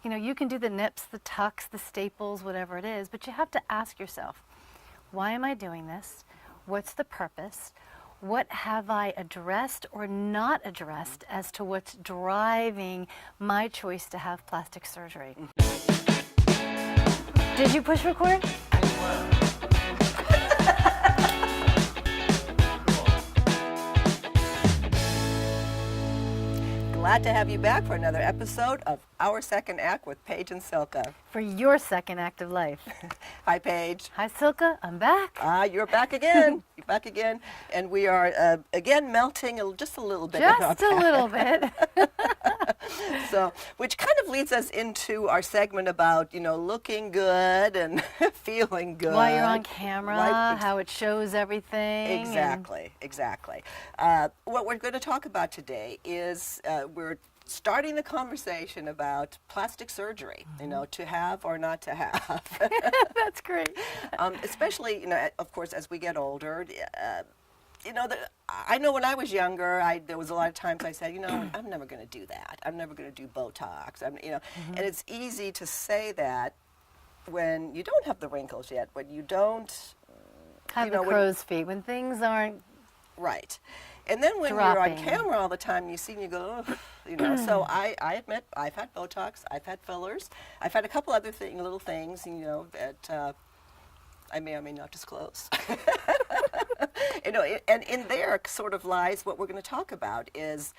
You know, you can do the nips, the tucks, the staples, whatever it is, but you have to ask yourself, why am I doing this? What's the purpose? What have I addressed or not addressed as to what's driving my choice to have plastic surgery? Did you push record? Glad to have you back for another episode of Our Second Act with Paige and Silka. For your second act of life. Hi, Paige. Hi, Silka. I'm back. You're back again. You're back again. And we are, again, melting just a little bit. Just a little bit. So, which kind of leads us into our segment about, you know, looking good and feeling good. While you're on camera, how it shows everything. Exactly, exactly. What we're going to talk about today is we're starting the conversation about plastic surgery, you know, to have or not to have. That's great. Especially, you know, of course, as we get older, you know, I know when I was younger, there was a lot of times I said, you know, I'm never going to do that. I'm never going to do Botox. You know, and it's easy to say that when you don't have the wrinkles yet, when you don't have the crow's feet, when things aren't right. And then when dropping. You're on camera all the time, you see and you go, ugh, you know. So I admit I've had Botox, I've had fillers, I've had a couple other little things, you know, that I may or may not disclose. You know, and in there sort of lies what we're going to talk about is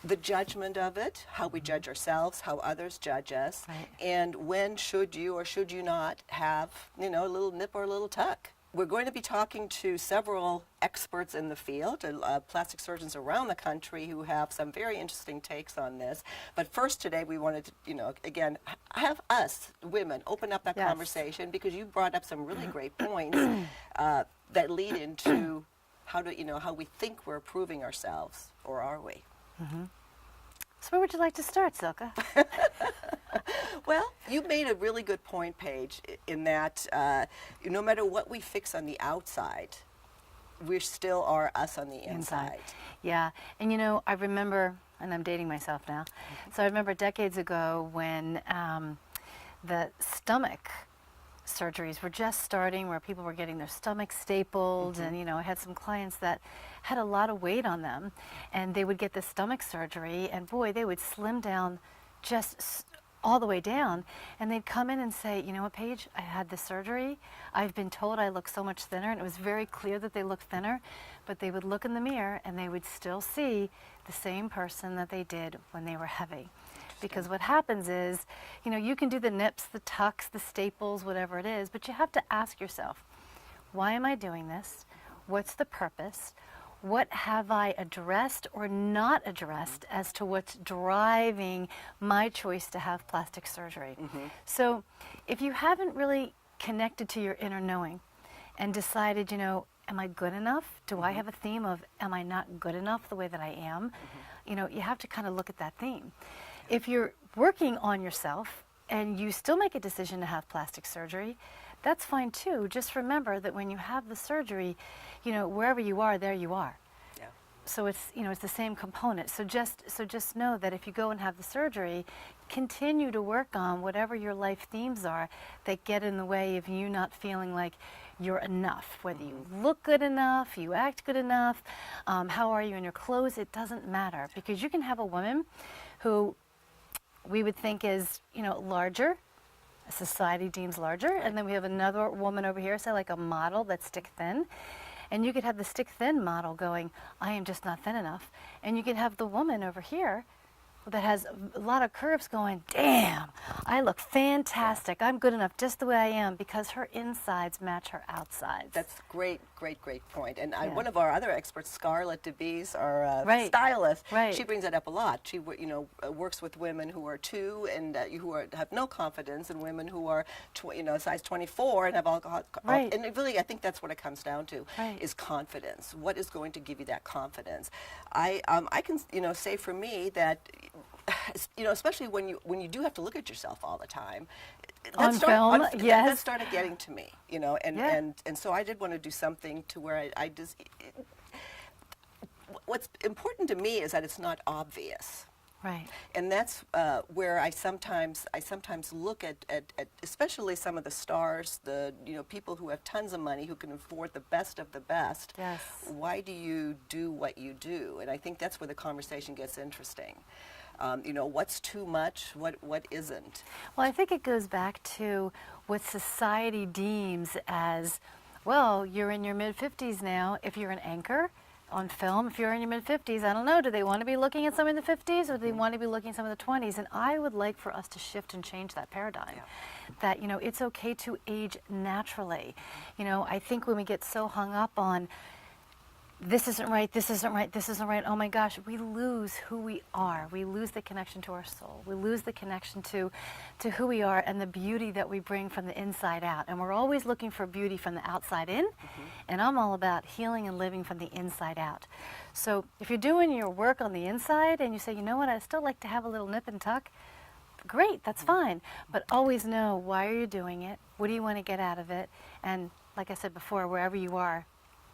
the judgment of it, how we judge ourselves, how others judge us, right. And when should you or should you not have, you know, a little nip or a little tuck. We're going to be talking to several experts in the field, plastic surgeons around the country who have some very interesting takes on this. But first today we wanted to, you know, again, have us, women, open up that conversation because you brought up some really great points that lead into how we think we're improving ourselves, or are we? So where would you like to start, Silka? Well, you made a really good point, Paige, in that no matter what we fix on the outside, we still are us on the inside. Yeah, and you know, I remember, and I'm dating myself now, so I remember decades ago when the stomach surgeries were just starting, where people were getting their stomach stapled, and you know, I had some clients that had a lot of weight on them, and they would get the stomach surgery, and boy, they would slim down just all the way down, and they'd come in and say, you know what, Paige, I had this surgery, I've been told I look so much thinner, and it was very clear that they looked thinner, but they would look in the mirror and they would still see the same person that they did when they were heavy. Because what happens is, you know, you can do the nips, the tucks, the staples, whatever it is, but you have to ask yourself, why am I doing this? What's the purpose? What have I addressed or not addressed as to what's driving my choice to have plastic surgery? So if you haven't really connected to your inner knowing and decided, you know, am I good enough? Do I have a theme of, am I not good enough the way that I am? You know, you have to kind of look at that theme. If you're working on yourself and you still make a decision to have plastic surgery, that's fine too. Just remember that when you have the surgery, you know, wherever you are, there you are. Yeah. So it's, you know, it's the same component. So just know that if you go and have the surgery, continue to work on whatever your life themes are that get in the way of you not feeling like you're enough. Whether you look good enough, you act good enough, how are you in your clothes, it doesn't matter. Because you can have a woman who we would think is, you know, larger, society deems larger, and then we have another woman over here, say like a model that's stick thin, and you could have the stick thin model going, I am just not thin enough, and you can have the woman over here that has a lot of curves going, damn, I look fantastic, I'm good enough just the way I am, because her insides match her outsides. That's great, great, great point. And one of our other experts, Scarlett DeBees, our Right. stylist, Right. she brings that up a lot. She, you know, works with women who are 2 and have no confidence, and women who are, you know, size 24 and have alcohol. Right. And it really, I think that's what it comes down to, Right. is confidence. What is going to give you that confidence? I can, you know, say for me that, you know, especially when you do have to look at yourself all the time. On film, yes. That started getting to me, you know, and so I did want to do something to where I just. What's important to me is that it's not obvious. Right. And that's where I sometimes look at especially some of the stars, the people who have tons of money, who can afford the best of the best. Yes. Why do you do what you do? And I think that's where the conversation gets interesting. What's too much? What isn't? Well, I think it goes back to what society deems as, well, you're in your mid-50s now. If you're an anchor on film, if you're in your mid-50s, I don't know, do they want to be looking at some in the 50s, or do they want to be looking at some in the 20s? And I would like for us to shift and change that paradigm. Yeah. That, it's okay to age naturally. I think when we get so hung up on this isn't right, this isn't right, this isn't right, oh my gosh, we lose who we are. We lose the connection to our soul. We lose the connection to who we are and the beauty that we bring from the inside out. And we're always looking for beauty from the outside in, and I'm all about healing and living from the inside out. So if you're doing your work on the inside and you say, you know what, I'd still like to have a little nip and tuck, great, that's fine. But always know, why are you doing it? What do you want to get out of it? And like I said before, wherever you are,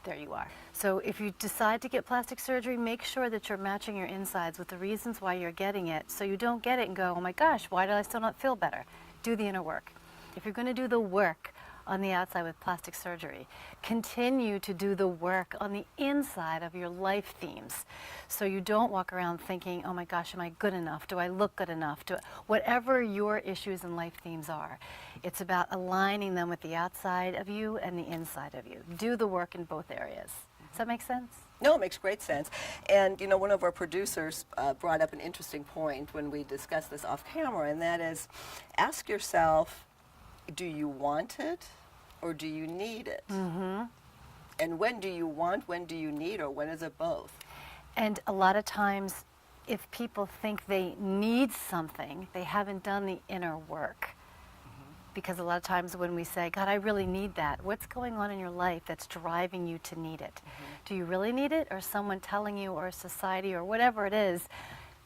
there you are. So if you decide to get plastic surgery, make sure that you're matching your insides with the reasons why you're getting it, so you don't get it and go, oh my gosh, why do I still not feel better? Do the inner work. If you're going to do the work on the outside with plastic surgery, continue to do the work on the inside of your life themes. So you don't walk around thinking, oh my gosh, am I good enough? Do I look good enough? Whatever your issues and life themes are, it's about aligning them with the outside of you and the inside of you. Do the work in both areas. Does that make sense? No, it makes great sense. And, one of our producers brought up an interesting point when we discussed this off camera, and that is, ask yourself, do you want it or do you need it? Mm-hmm. And when do you want, when do you need, or when is it both? And a lot of times, if people think they need something, they haven't done the inner work. Because a lot of times when we say, God, I really need that, what's going on in your life that's driving you to need it? Do you really need it, or someone telling you, or society, or whatever it is,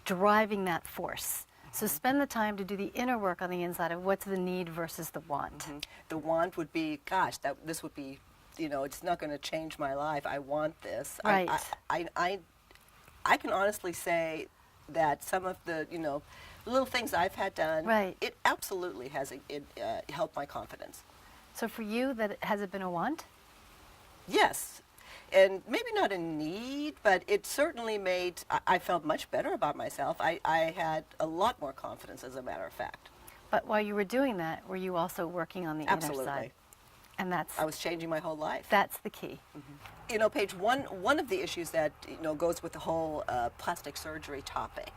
driving that force? So spend the time to do the inner work on the inside of what's the need versus the want. The want would be, gosh, this would be, it's not going to change my life. I want this. Right. I can honestly say that some of the, little things I've had done, Right. it absolutely has helped my confidence. So for you, has it been a want? Yes. And maybe not a need, but it certainly made, I felt much better about myself. I had a lot more confidence, as a matter of fact. But while you were doing that, were you also working on the inner side? Absolutely. And I was changing my whole life. that's the key. Paige, one of the issues that goes with the whole plastic surgery topic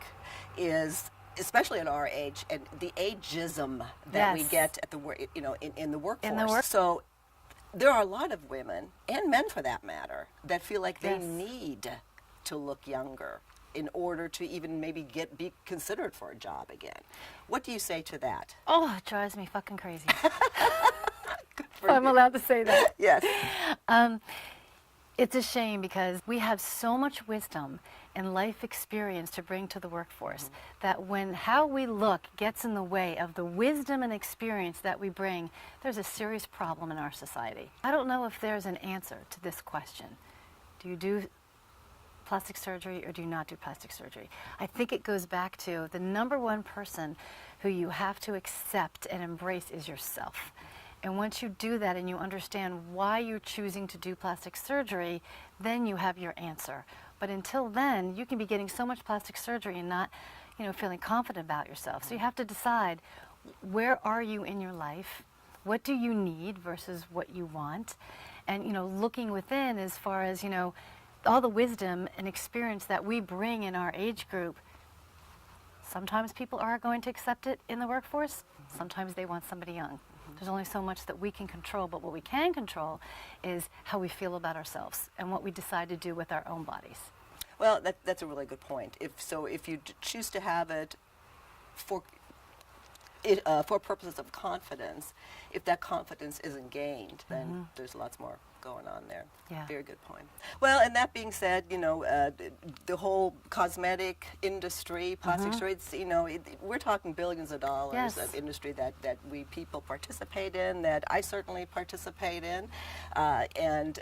is, especially at our age, and the ageism that we Yes. get at the in the workforce. In the work- So there are a lot of women, and men for that matter, that feel like they Yes. need to look younger in order to even maybe be considered for a job again. What do you say to that? Oh, it drives me fucking crazy. For If I'm you. allowed to say that. Yes. It's a shame because we have so much wisdom and life experience to bring to the workforce that when how we look gets in the way of the wisdom and experience that we bring, there's a serious problem in our society. I don't know if there's an answer to this question. Do you do plastic surgery or do you not do plastic surgery? I think it goes back to the number one person who you have to accept and embrace is yourself. And once you do that and you understand why you're choosing to do plastic surgery, then you have your answer. But until then, you can be getting so much plastic surgery and not, feeling confident about yourself. So you have to decide, where are you in your life? What do you need versus what you want? And, looking within as far as, all the wisdom and experience that we bring in our age group. Sometimes people are going to accept it in the workforce. Sometimes they want somebody young. There's only so much that we can control, but what we can control is how we feel about ourselves and what we decide to do with our own bodies. Well, that's a really good point. If you choose to have it for purposes of confidence, if that confidence isn't gained, then there's lots more going on there. Yeah. Very good point. Well, and that being said, the whole cosmetic industry, plastic surgery, we're talking billions of dollars Yes. of industry that we people participate in, that I certainly participate in, and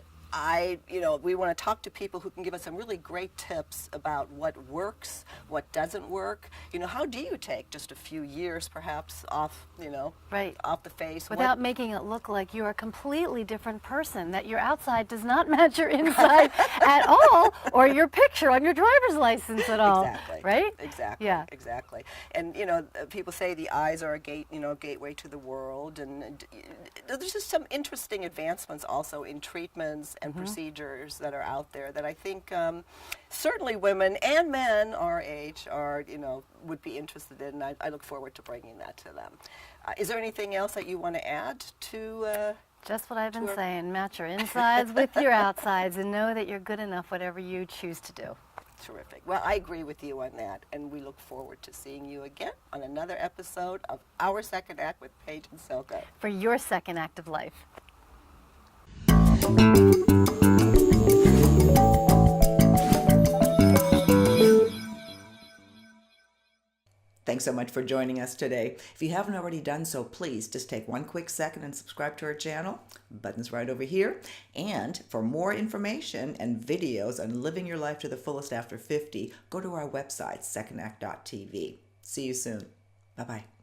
we want to talk to people who can give us some really great tips about what works, what doesn't work. How do you take just a few years perhaps off, Right. off the face? Without making it look like you're a completely different person, that your outside does not match your inside at all, or your picture on your driver's license at all. Exactly. Right? Exactly. Yeah. Exactly. And people say the eyes are a gateway to the world, and there's just some interesting advancements also in treatments and procedures that are out there that I think certainly women and men our age are would be interested in. And I look forward to bringing that to them. Is there anything else that you want to add to? Just what I've been saying. Match your insides with your outsides, and know that you're good enough whatever you choose to do. Terrific. Well, I agree with you on that, and we look forward to seeing you again on another episode of Our Second Act with Paige and Silko. For your second act of life. Thanks so much for joining us today. If you haven't already done so, please just take one quick second and subscribe to our channel. Button's right over here. And for more information and videos on living your life to the fullest after 50, go to our website, secondact.tv. See you soon. Bye-bye.